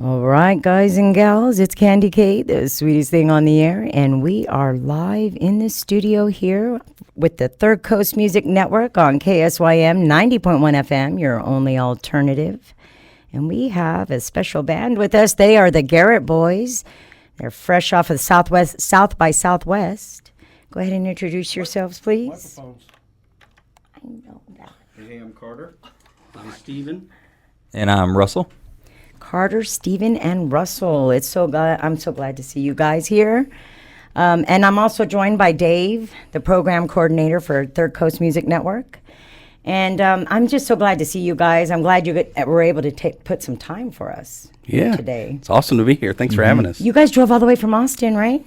All right, guys and gals, it's Candy Kate, the sweetest thing on the air, and we are live in the studio here with the Third Coast Music Network on KSYM 90.1 FM, your only alternative. And we have a special band with us. They are the Garrett Boys. They're fresh off of South by Southwest. Go ahead and introduce yourselves, please. Microphones. I know that. Hey, I'm Carter. I'm Steven. And I'm Russell. Carter, Steven, and Russell. I'm so glad to see you guys here. And I'm also joined by Dave, the program coordinator for Third Coast Music Network. And I'm just so glad to see you guys. I'm glad you were able to put some time for us today. It's awesome to be here. Thanks for having us. You guys drove all the way from Austin, right?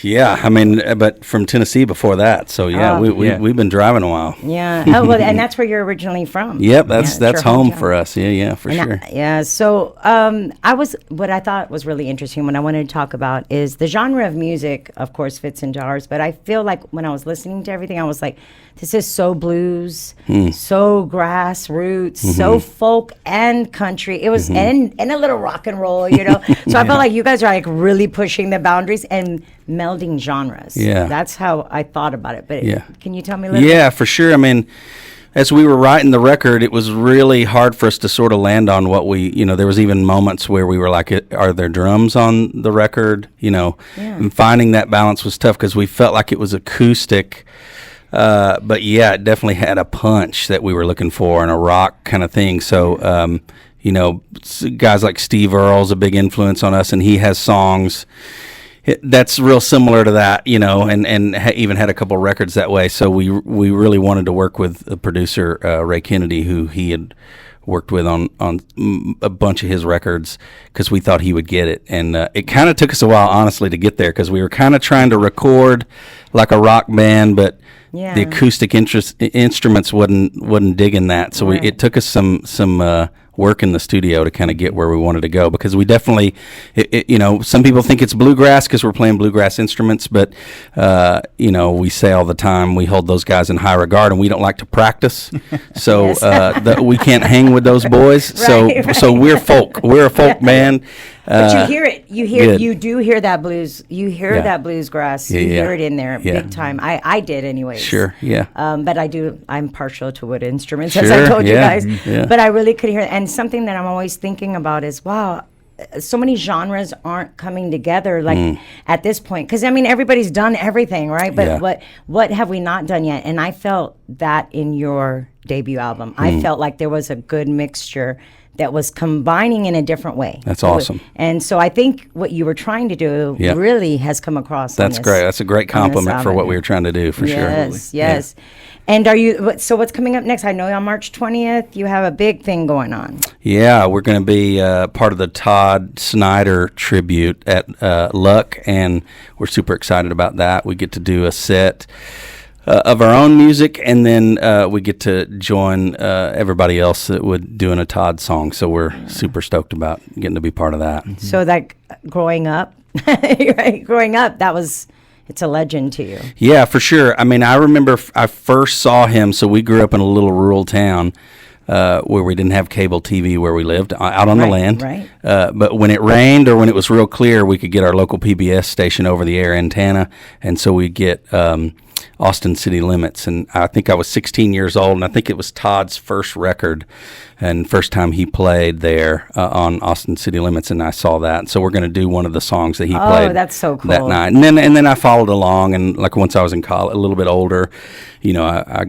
Yeah, I mean, but from Tennessee before that. So, we've been driving a while. Yeah. Oh, well, and that's where you're originally from. Yep, that's home for us. Yeah, for sure. So what I thought was really interesting, what I wanted to talk about is the genre of music, of course, fits into ours. But I feel like when I was listening to everything, I was like, this is so blues, so grassroots, so folk and country. It was, and a little rock and roll, So I felt like you guys are like really pushing the boundaries and melding genres. Yeah. That's how I thought about it. But can you tell me a little bit? Yeah, for sure. I mean, as we were writing the record, it was really hard for us to sort of land on what there was even moments where we were like, are there drums on the record? And finding that balance was tough because we felt like it was acoustic. But yeah, it definitely had a punch that we were looking for and a rock kind of thing. So, guys like Steve Earle's a big influence on us, and he has songs that's real similar to that, and even had a couple records that way. So we really wanted to work with the producer, Ray Kennedy, who he had worked with on a bunch of his records because we thought he would get it. And it kind of took us a while, honestly, to get there because we were kind of trying to record like a rock band, but the acoustic instruments wasn't digging that. So it took us some work in the studio to kind of get where we wanted to go because we definitely, some people think it's bluegrass because we're playing bluegrass instruments, but, we say all the time we hold those guys in high regard and we don't like to practice. So we can't hang with those boys. So we're folk. We're a folk band. But you hear it. You do hear that blues. You hear that bluesgrass. You hear it in there big time. I did anyways. Sure, yeah. But I'm partial to wood instruments, as I told you guys. Yeah. But I really could hear it. And something that I'm always thinking about is, wow, so many genres aren't coming together at this point. Because, I mean, everybody's done everything, right? But what have we not done yet? And I felt that in your debut album. I felt like there was a good mixture that was combining in a different way. That's awesome. And so I think what you were trying to do really has come across. That's great. That's a great compliment for what we were trying to do, for sure. Yes. Yeah. And what's coming up next? I know on March 20th you have a big thing going on. Yeah, we're going to be part of the Todd Snider tribute at Luck, and we're super excited about that. We get to do a set of our own music, and then we get to join everybody else that would doing a Todd song. So we're super stoked about getting to be part of that. Mm-hmm. So that growing up, it's a legend to you. Yeah, for sure. I mean, I remember I first saw him. So we grew up in a little rural town where we didn't have cable TV where we lived, out on the land. Right. But when it rained or when it was real clear, we could get our local PBS station over the air antenna, and so we'd get Austin City Limits, and I think I was 16 years old, and I think it was Todd's first record and first time he played there on Austin City Limits, and I saw that. So we're going to do one of the songs that he played. That's so cool. That night, and then I followed along, and like once I was in college, a little bit older, I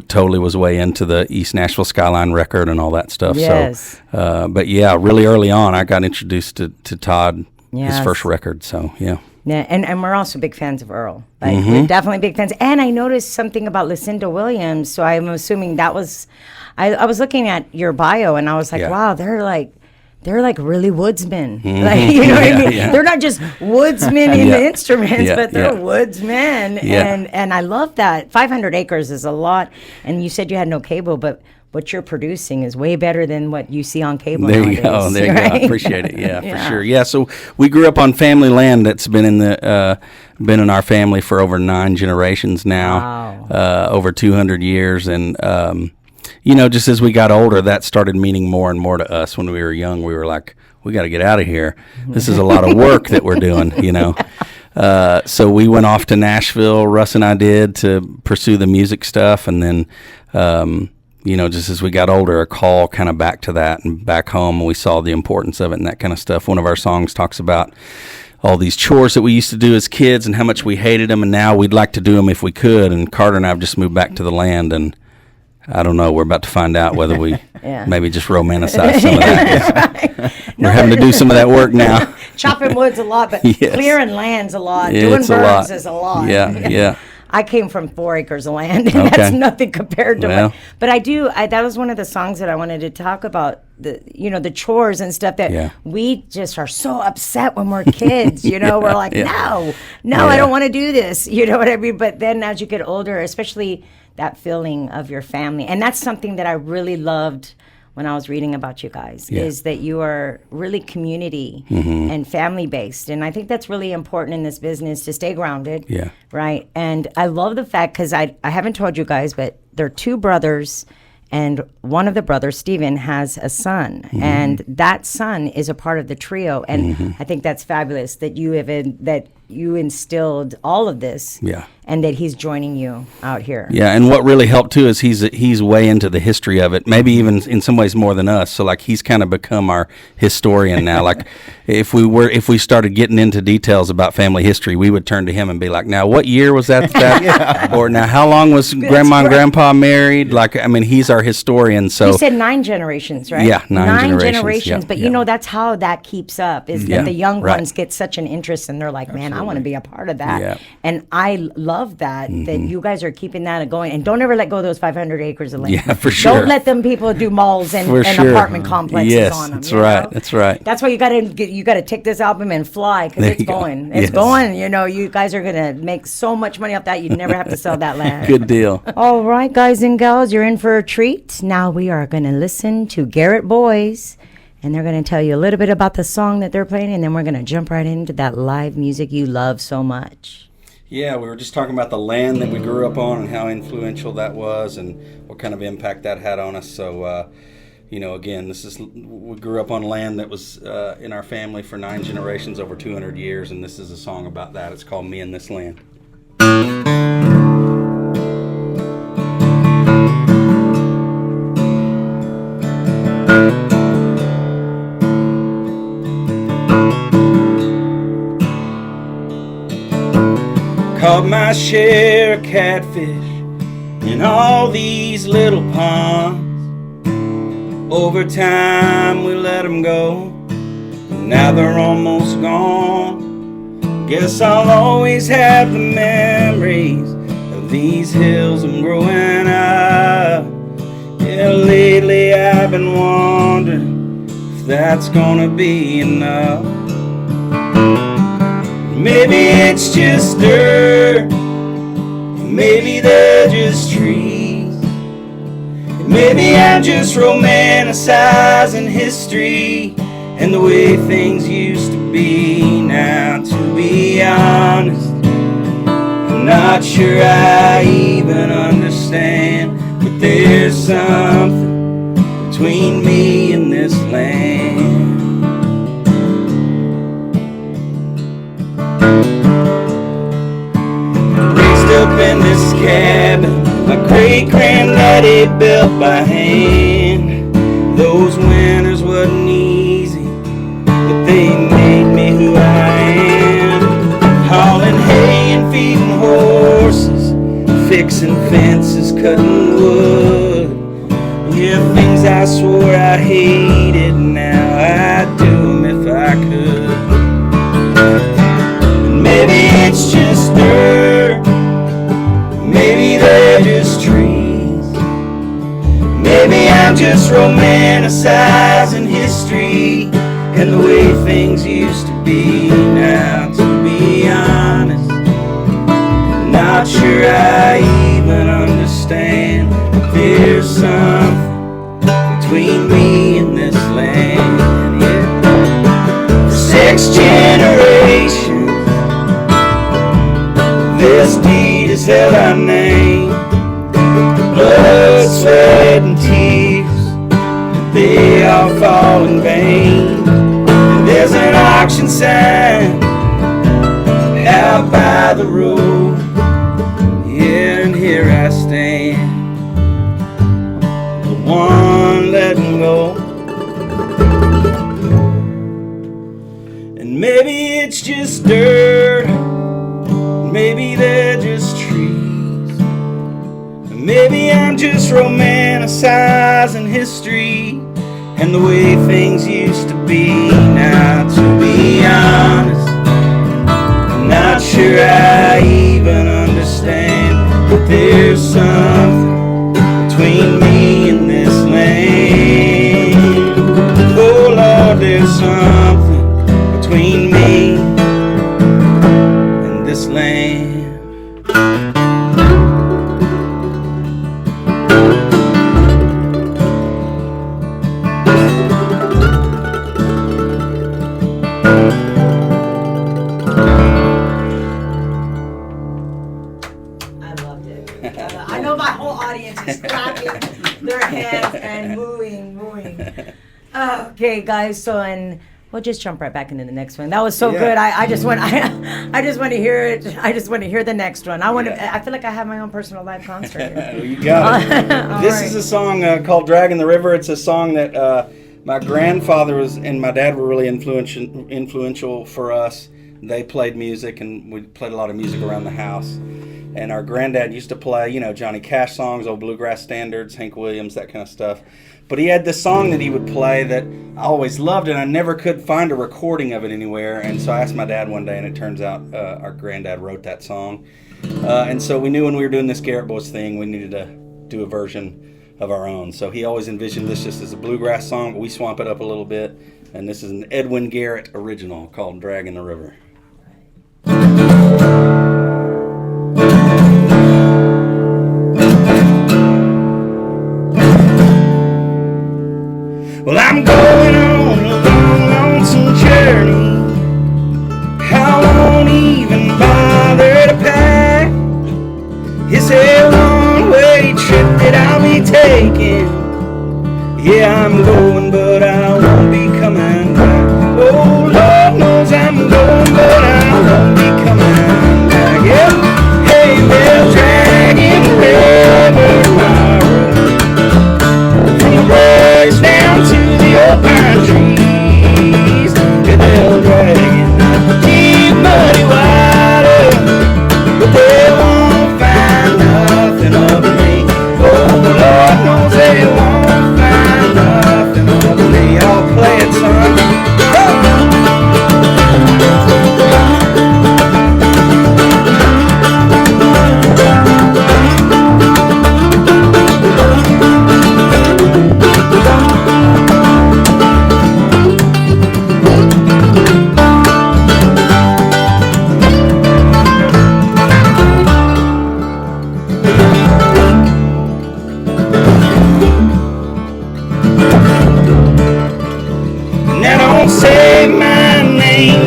totally was way into the East Nashville Skyline record and all that stuff. Yes. So, but yeah, really early on, I got introduced to Todd, his first record. So yeah. Yeah, and we're also big fans of Earl. We're definitely big fans. And I noticed something about Lucinda Williams, so I'm assuming that was, I was looking at your bio, and I was like, wow, they're like really woodsmen. Like, you know what I mean? Yeah. They're not just woodsmen in the instruments, but they're woodsmen. Yeah. And I love that. 500 acres is a lot. And you said you had no cable, but what you're producing is way better than what you see on cable nowadays. There you go. There you go. I appreciate it. Yeah, for sure. Yeah, so we grew up on family land that's been in our family for over 9 generations now, over 200 years, and just as we got older, that started meaning more and more to us. When we were young, we were like, we got to get out of here. This is a lot of work that we're doing, So we went off to Nashville, Russ and I did, to pursue the music stuff. And then, just as we got older, a call kind of back to that and back home, and we saw the importance of it and that kind of stuff. One of our songs talks about all these chores that we used to do as kids and how much we hated them, and now we'd like to do them if we could. And Carter and I have just moved back to the land, and I don't know. We're about to find out whether we maybe just romanticize some of that. Right. We're having to do some of that work now. Chopping wood's a lot, but clearing land's a lot. Doing birds is a lot. Yeah. I came from 4 acres of land, and that's nothing compared to what. But that was one of the songs that I wanted to talk about, the chores and stuff that we just are so upset when we're kids. We're like, no, I don't want to do this. You know what I mean? But then as you get older, especially that feeling of your family, and that's something that I really loved when I was reading about you guys, is that you are really community and family based. And I think that's really important in this business, to stay grounded. Yeah. Right. And I love the fact, because I haven't told you guys, but there are 2 brothers, and one of the brothers, Stephen, has a son, and that son is a part of the trio. And I think that's fabulous that you instilled all of this. Yeah. And that he's joining you out here. Yeah, and what really helped too is he's way into the history of it, maybe even in some ways more than us. So like he's kind of become our historian now. Like if we started getting into details about family history, we would turn to him and be like, "Now what year was that?" Or now how long was Grandma and Grandpa married? Like, I mean, he's our historian. So you said 9 generations, right? Yeah, 9 generations. But that's how that keeps up, is that the young ones get such an interest, and they're like, "Man, I want to be a part of that." Yeah. And I love that you guys are keeping that going, and don't ever let go of those 500 acres of land. Yeah, for sure. Don't let them people do malls and apartment complexes on them. That's right. That's right. That's why you got to take this album and fly, because it's going. It's going. You guys are gonna make so much money off that. You'd never have to sell that land. Good deal. All right, guys and gals, you're in for a treat. Now we are gonna listen to Garrett Boys, and they're going to tell you a little bit about the song that they're playing, and then we're going to jump right into that live music you love so much. Yeah, we were just talking about the land that we grew up on and how influential that was and what kind of impact that had on us. So, again, we grew up on land that was in our family for 9 generations, over 200 years, and this is a song about that. It's called Me and This Land. Caught my share of catfish in all these little ponds. Over time we let them go, and now they're almost gone. Guess I'll always have the memories of these hills I'm growing up. Yeah, lately I've been wondering if that's gonna be enough. Maybe it's just dirt, maybe they're just trees. Maybe I'm just romanticizing history and the way things used to be. Now, to be honest, I'm not sure I even understand, but there's something between me and this land. Up in this cabin my great-granddaddy built by hand. Those winters wasn't easy, but they made me who I am. Hauling hay and feeding horses, fixing fences, cutting wood. Yeah, things I swore I hated, now I'd do them if I could. And maybe it's just dirt, maybe they're just trees. Maybe I'm just romanticizing history and the way things used to be. Now, to be honest, I'm not sure I even understand, but there's something between me and this land. Yeah. For 6 generations, this deed is held our name. The blood blood, sweat, and tears, they all fall in vain. And there's an auction sign out by the road, yeah, and here I stand, the one letting go. And maybe it's just dirt, maybe they're just trees, maybe I'm just romanticizing history and the way things used to be. Now, to be honest, I'm not sure I even understand that there's something between me and this land. Oh Lord, there's something between me and this land. I know my whole audience is clapping their hands and mooing. Okay, guys. So, and we'll just jump right back into the next one. That was so good. I just want to hear it. I just want to hear the next one. I feel like I have my own personal live concert. Well, you got it. This is a song called "Drag in the River." It's a song that my grandfather and my dad were really influential for us. They played music, and we played a lot of music around the house. And our granddad used to play, Johnny Cash songs, old bluegrass standards, Hank Williams, that kind of stuff. But he had this song that he would play that I always loved, and I never could find a recording of it anywhere. And so I asked my dad one day, and it turns out our granddad wrote that song. And so we knew when we were doing this Garrett Boys thing, we needed to do a version of our own. So he always envisioned this just as a bluegrass song, but we swamp it up a little bit. And this is an Edwin Garrett original called "Drag in the River." Well, I'm going on a long, lonesome journey. I won't even bother to pack. It's a one-way trip that I'll be taking. Yeah, I'm going, but I won't be coming back. Oh, Lord knows I'm going, but I won't be coming back. Yeah. Hey, well, dragging the river my road, from the bridge down to the old pine trees. Yeah, they'll drag in the deep muddy water, but they won't find nothing of me. Oh, Lord knows they won't find nothing of me. I'll play it, son.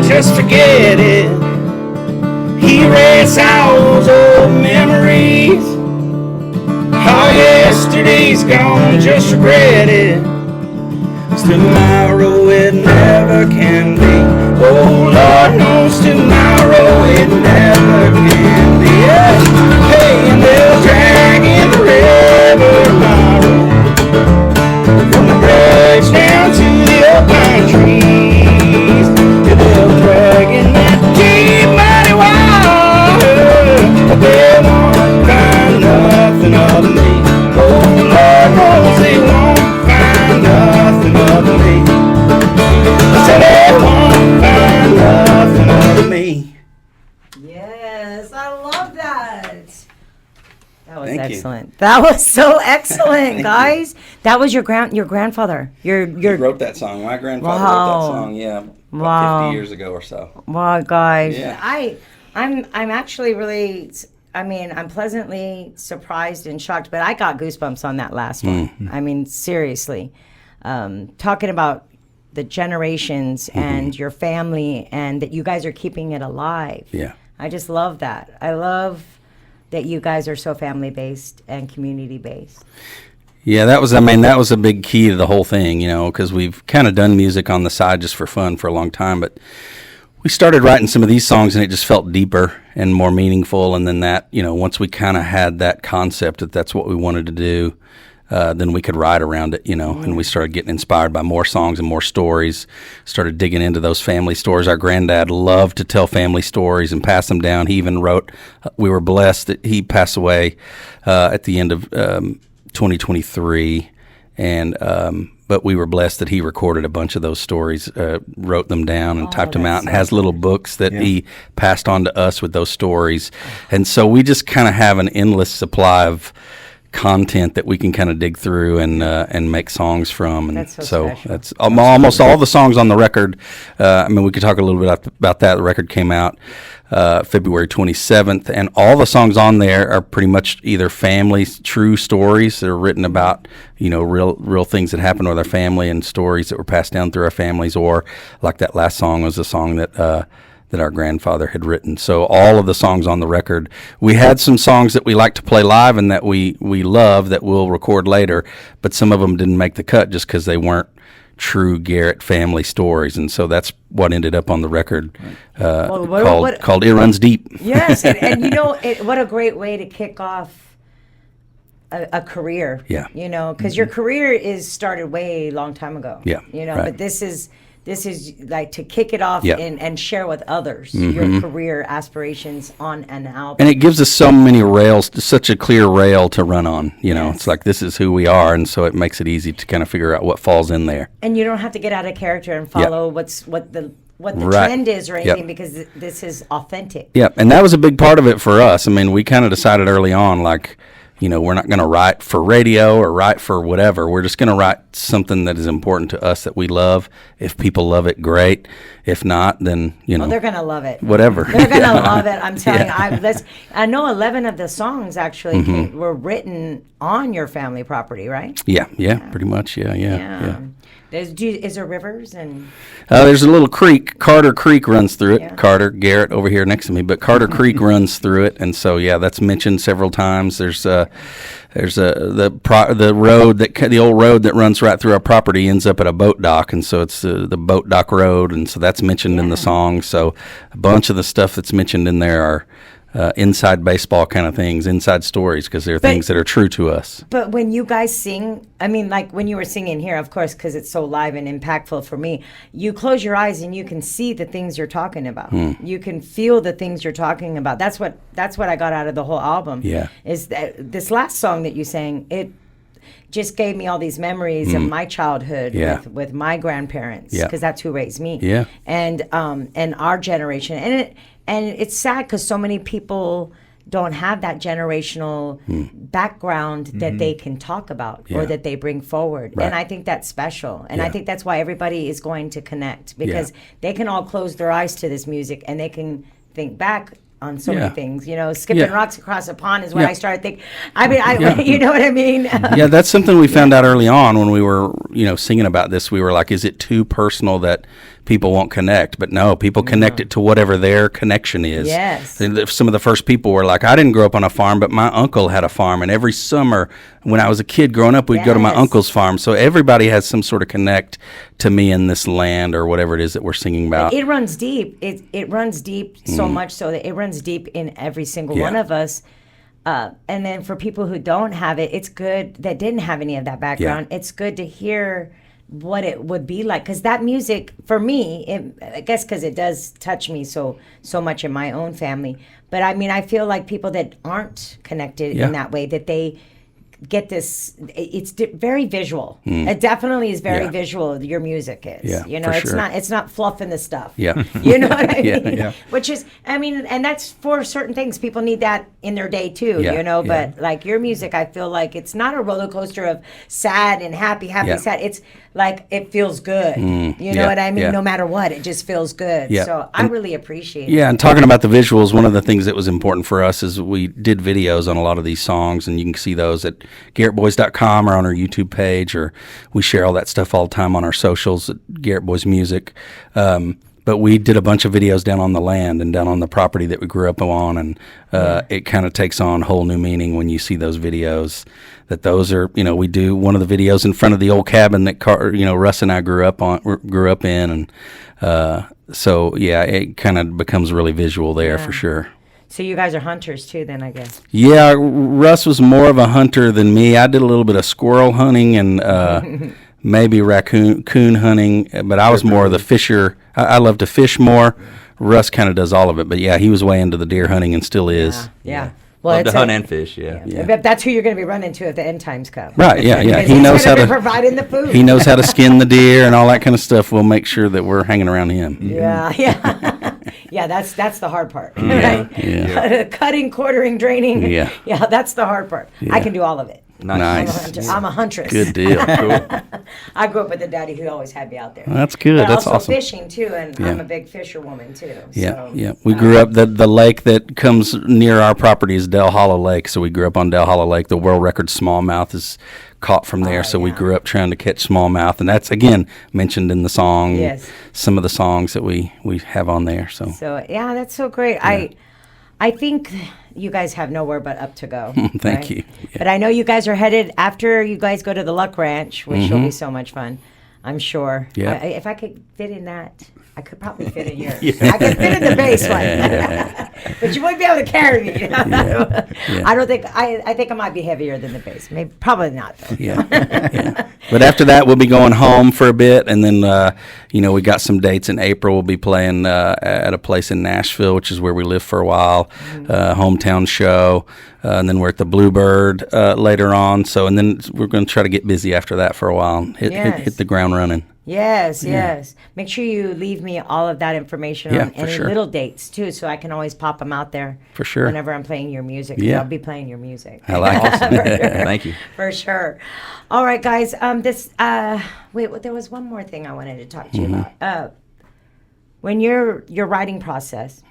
Just forget it. Erase all those old memories. Oh, yesterday's gone, just regret it. Tomorrow it never can be. Oh, Lord knows tomorrow it never can be. Yeah. Hey, and they'll drag in the river my road, from the bridge down to the old pine trees. They'll drag in that deep muddy water, but they won't find nothing of me. Oh, Lord knows they won't find nothing of me. I said they won't find nothing of me. Yes, I love that. That was Thank excellent. You. That was so excellent, guys. That was your grandfather. He wrote that song. My grandfather wrote that song. Yeah. About 50 years ago or so. Wow, guys. Yeah. I'm actually really, I'm pleasantly surprised and shocked, but I got goosebumps on that last one. Mm-hmm. I mean, seriously. Talking about the generations and your family and that you guys are keeping it alive. Yeah. I just love that. I love that you guys are so family-based and community-based. Yeah, that was a big key to the whole thing, because we've kind of done music on the side just for fun for a long time, but we started writing some of these songs and it just felt deeper and more meaningful. And then that, once we kind of had that concept that that's what we wanted to do, then we could write around it, and we started getting inspired by more songs and more stories, started digging into those family stories. Our granddad loved to tell family stories and pass them down. He even wrote, we were blessed that he passed away at the end of 2023, and but we were blessed that he recorded a bunch of those stories, wrote them down and typed them out, and has little books that he passed on to us with those stories. And so we just kind of have an endless supply of content that we can kind of dig through and make songs from. And that's so that's almost all the songs on the record. We could talk a little bit about that. The record came out February 27th, and all the songs on there are pretty much either family true stories that are written about, real things that happened with our family and stories that were passed down through our families, or like that last song was a song that our grandfather had written. So all of the songs on the record, we had some songs that we like to play live and that we love that we'll record later, but some of them didn't make the cut just because they weren't true Garrett family stories, and so that's what ended up on the record called It Runs Deep. Yes, and what a great way to kick off a career. Yeah. Because your career is started way long time ago. Yeah. Right. But this is like to kick it off and share with others your career aspirations on an album. And it gives us so many rails, such a clear rail to run on. It's like this is who we are, and so it makes it easy to kind of figure out what falls in there. And you don't have to get out of character and follow what the trend is or anything, because this is authentic. Yep, and that was a big part of it for us. We kind of decided early on, like, we're not going to write for radio or write for whatever. We're just going to write something that is important to us that we love. If people love it, great. If not, then, they're going to love it. Whatever. They're going to love it. I'm telling you. I know 11 of the songs actually were written on your family property, right? Yeah, pretty much. Yeah. Is there rivers and? There's a little creek. Carter Creek runs through it. Yeah. Carter, Garrett over here next to me, but Carter Creek runs through it, and so that's mentioned several times. There's the road the old road that runs right through our property ends up at a boat dock, and so it's the boat dock road, and so that's mentioned in the song. So a bunch of the stuff that's mentioned in there are inside baseball kind of things, inside stories, because they're things that are true to us. But when you guys sing, like when you were singing here, of course, because it's so live and impactful for me, you close your eyes and you can see the things you're talking about. You can feel the things you're talking about. That's what I got out of the whole album. Yeah. Is that this last song that you sang, it just gave me all these memories of my childhood with my grandparents, because that's who raised me. Yeah. And our generation. And it's sad because so many people don't have that generational background that they can talk about or that they bring forward. Right. And I think that's special. And I think that's why everybody is going to connect, because they can all close their eyes to this music and they can think back on so many things. Skipping rocks across a pond is when I started thinking, you know what I mean? Yeah, that's something we found out early on when we were, singing about this. We were like, is it too personal that people won't connect? But no, people connect it to whatever their connection is. Yes. Some of the first people were like, I didn't grow up on a farm, but my uncle had a farm. And every summer when I was a kid growing up, we'd go to my uncle's farm. So everybody has some sort of connect to me in this land or whatever it is that we're singing about. It runs deep. It runs deep so much so that it runs deep in every single one of us. And then for people who don't have it, it's good that didn't have any of that background. It's good to hear what it would be like, because that music for me, I guess because it does touch me so much in my own family, but I feel like people that aren't connected in that way, that they get this, it's very visual. It definitely is very visual. Your music is, it's not fluff in the stuff. Yeah. You know what I mean? Yeah. Which is, and that's for certain things. People need that in their day too, but like your music, I feel like it's not a roller coaster of sad and happy, sad. It's like, it feels good. You know what I mean? No matter what, it just feels good. Yeah. So I really appreciate it. Yeah, and talking about the visuals, one of the things that was important for us is we did videos on a lot of these songs, and you can see those at GarrettBoys.com or on our YouTube page, or we share all that stuff all the time on our socials at Garrett Boys Music. But but we did a bunch of videos down on the land and down on the property that we grew up on, and it kind of takes on whole new meaning when you see those videos. That those are, we do one of the videos in front of the old cabin that Russ and I grew up in, and so yeah, it kind of becomes really visual there for sure. So you guys are hunters too, then, I guess. Yeah, Russ was more of a hunter than me. I did a little bit of squirrel hunting and maybe raccoon hunting, but I was more of the fisher. I love to fish more. Russ kind of does all of it, but yeah, he was way into the deer hunting and still is. Yeah. Well, love to hunt and fish, yeah. But that's who you're going to be running to if the end times come. Right, yeah. He knows how to providing the food. He knows how to skin the deer and all that kind of stuff. We'll make sure that we're hanging around him. Yeah. Yeah, that's the hard part, Yeah, right? yeah. Cutting, quartering, draining. Yeah. Yeah, that's the hard part. Yeah. I can do all of it. Nice. I'm a huntress. Good deal. Cool. I grew up with a daddy who always had me out there. That's good. But That's also awesome. fishing too, and I'm a big fisherwoman too. Yeah, yeah. We grew up, the lake that comes near our property is Del Hollow Lake, so we grew up on Del Hollow Lake. The world record smallmouth is caught from there, so we grew up trying to catch smallmouth, and that's, again, mentioned in the song, some of the songs that we have on there. So yeah, that's so great. Yeah. I think you guys have nowhere but up to go. Thank you. Yeah. But I know you guys are headed, after you guys go to the Luck Ranch, which will be so much fun, I'm sure. Yeah. If I could fit in that, I could probably fit in yours. I could fit in the base one. But you wouldn't be able to carry me. I don't think, I think I might be heavier than the base. Maybe, probably not, though. Yeah. But after that, we'll be going home for a bit, and then, we got some dates in April. We'll be playing at a place in Nashville, which is where we lived for a while, hometown show, and then we're at the Bluebird later on. So, and then we're going to try to get busy after that for a while and hit the ground running. Yes. Make sure you leave me all of that information on any little dates, too, so I can always pop them out there. For sure. Whenever I'm playing your music. Yeah. I'll be playing your music. I like it. Sure. Thank you. For sure. All right, guys. There was one more thing I wanted to talk to you about. When your writing process,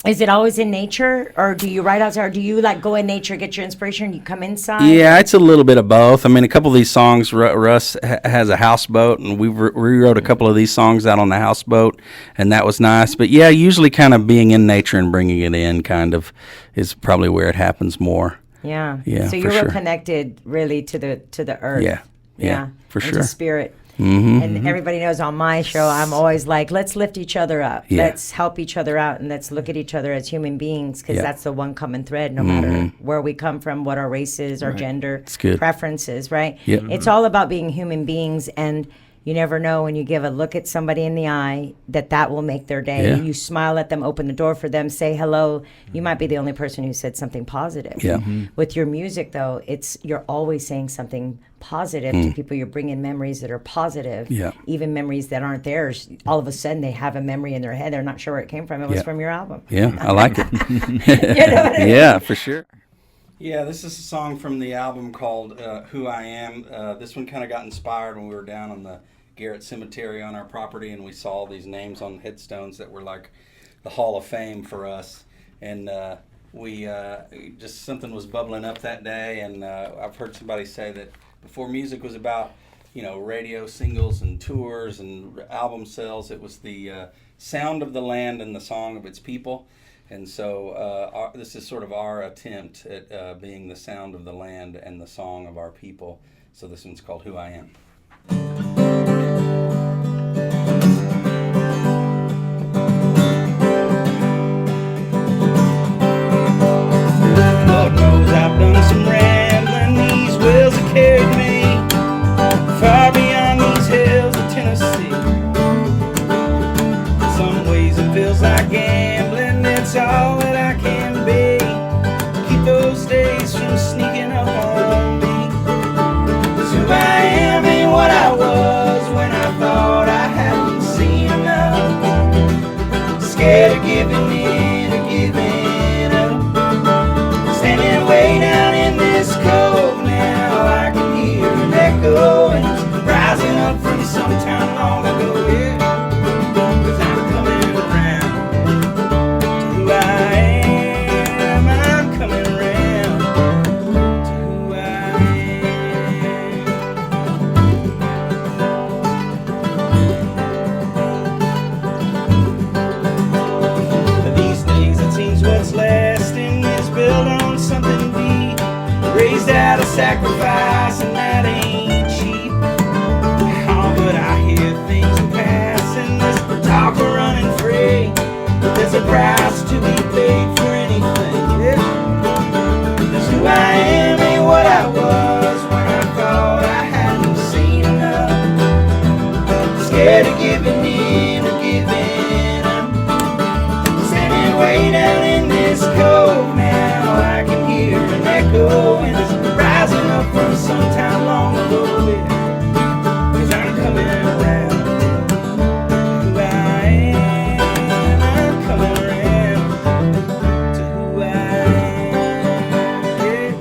is it always in nature, or do you write outside, or do you go in nature, get your inspiration, and you come inside? Yeah, it's a little bit of both. I mean, a couple of these songs, Russ has a houseboat, and we rewrote a couple of these songs out on the houseboat, and that was nice. But yeah, usually kind of being in nature and bringing it in kind of is probably where it happens more. Yeah. Yeah. So you're real connected, really, to the earth. Yeah. For sure. To spirit. And everybody knows on my show, I'm always like, let's lift each other up. Yeah. Let's help each other out, and let's look at each other as human beings, because that's the one common thread, no matter where we come from, what our race is, our gender, preferences, right? Yep. It's all about being human beings, and you never know when you give a look at somebody in the eye that will make their day. Yeah. You smile at them, open the door for them, say hello. You might be the only person who said something positive. Yeah. With your music, though, you're always saying something positive to people. You're bringing memories that are positive, even memories that aren't theirs. All of a sudden, they have a memory in their head. They're not sure where it came from. It was from your album. Yeah, I like it. You know what I mean? Yeah, for sure. Yeah, this is a song from the album called Who I Am. This one kind of got inspired when we were down on the Garrett Cemetery on our property, and we saw these names on headstones that were like the Hall of Fame for us. And we just, something was bubbling up that day, and I've heard somebody say that before music was about, radio singles and tours and album sales, it was the sound of the land and the song of its people. And so this is sort of our attempt at being the sound of the land and the song of our people. So this one's called Who I Am. Lord knows I've done some rambling. These wells have carried me far beyond these hills of Tennessee. In some ways it feels like gambling. It's all that I can be. Keep those days from sneaking up on me. 'Cause who I am ain't what I was when I thought I hadn't seen enough. Scared of giving in or giving up. Standing way down in this cove now, I can hear an echo, and it's rising up from some time long ago. Yeah. 'Cause I'm coming around to who I am. I'm coming around to who I am. raised out of sacrifice, and that ain't cheap. Oh, but I hear things in passing, this talk of running free. There's a price to be paid for anything, yeah. That's who I am, ain't what I was when I thought I hadn't seen enough. Scared of giving in or giving up. Standing way down in this cold now, I can hear an echo, and it's rising up from some time long ago, yeah. 'Cause I'm coming around. Who I am, I'm coming around to who I am, yeah.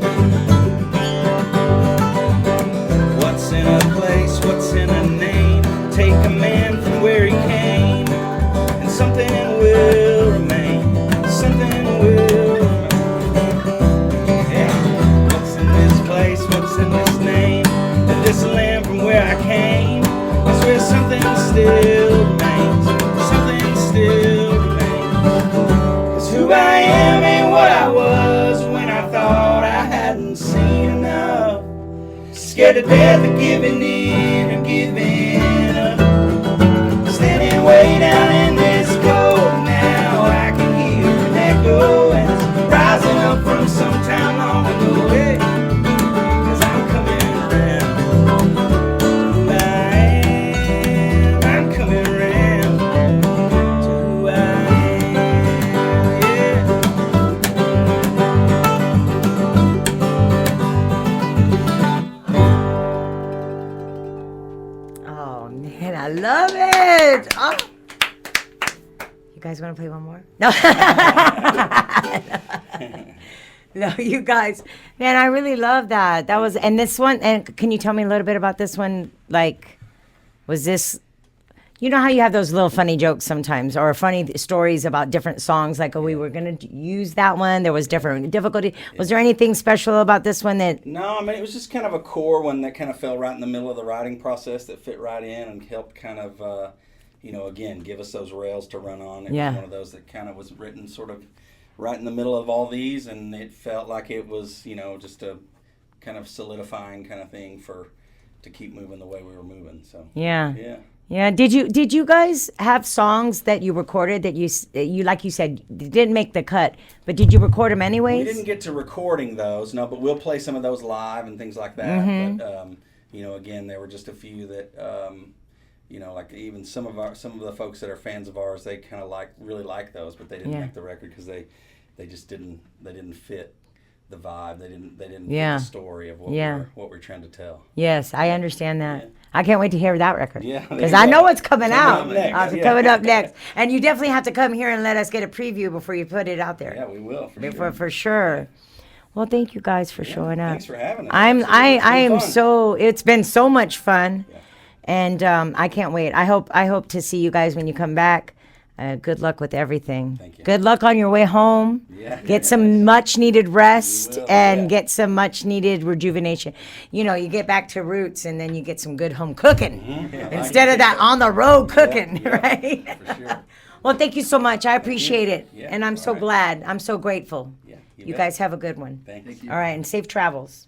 What's in a place, what's in a name? Take a man from where he came, and something will remain. Something will remain. Yeah. What's in this place? What's in this name? And this land from where I came, I swear something still remains. Something still remains. 'Cause who I am ain't what I was when I thought I hadn't seen enough. Scared to death of giving in or giving up. Standing way down in this cold now, I can hear an echo, and it's rising up from some time long ago, hey. 'Cause I'm coming around. Who I am, I'm coming around to who I am, yeah. Oh man, I love it. Oh. You guys want to play one more? No. No, you guys. Man, I really love that. That was, and this one, and can you tell me a little bit about this one? Like, was this, you know how you have those little funny jokes sometimes, or funny stories about different songs, like, oh, we were going to use that one, there was different difficulty. Was there anything special about this one that? No, I mean, it was just kind of a core one that kind of fell right in the middle of the writing process that fit right in and helped kind of, again, give us those rails to run on. It was one of those that kind of was written sort of right in the middle of all these, and it felt like it was, just a kind of solidifying kind of thing to keep moving the way we were moving. So Yeah. Did you guys have songs that you recorded that you like you said didn't make the cut, but did you record them anyways? We didn't get to recording those, no, but we'll play some of those live and things like that. Mm-hmm. But again, there were just a few that like even some of the folks that are fans of ours, they kind of really like those, but they didn't make the record because they just didn't fit the vibe. They didn't fit the story of what we're trying to tell. Yes, I understand that. Yeah. I can't wait to hear that record. Yeah, because I know it's coming out. Coming up next, and you definitely have to come here and let us get a preview before you put it out there. Yeah, we will for sure. Well, thank you guys for showing up. Thanks for having us. I am so. It's been so much fun, and I can't wait. I hope to see you guys when you come back. Good luck with everything. Thank you. Good luck on your way home. Yeah. Get some much needed rest and get some much needed rejuvenation. You get back to roots and then you get some good home cooking instead of that on the road cooking, right? For sure. Well, thank you so much. I appreciate it. Yeah. And I'm so glad. I'm so grateful. Yeah, you guys have a good one. Thank you. All right, and safe travels.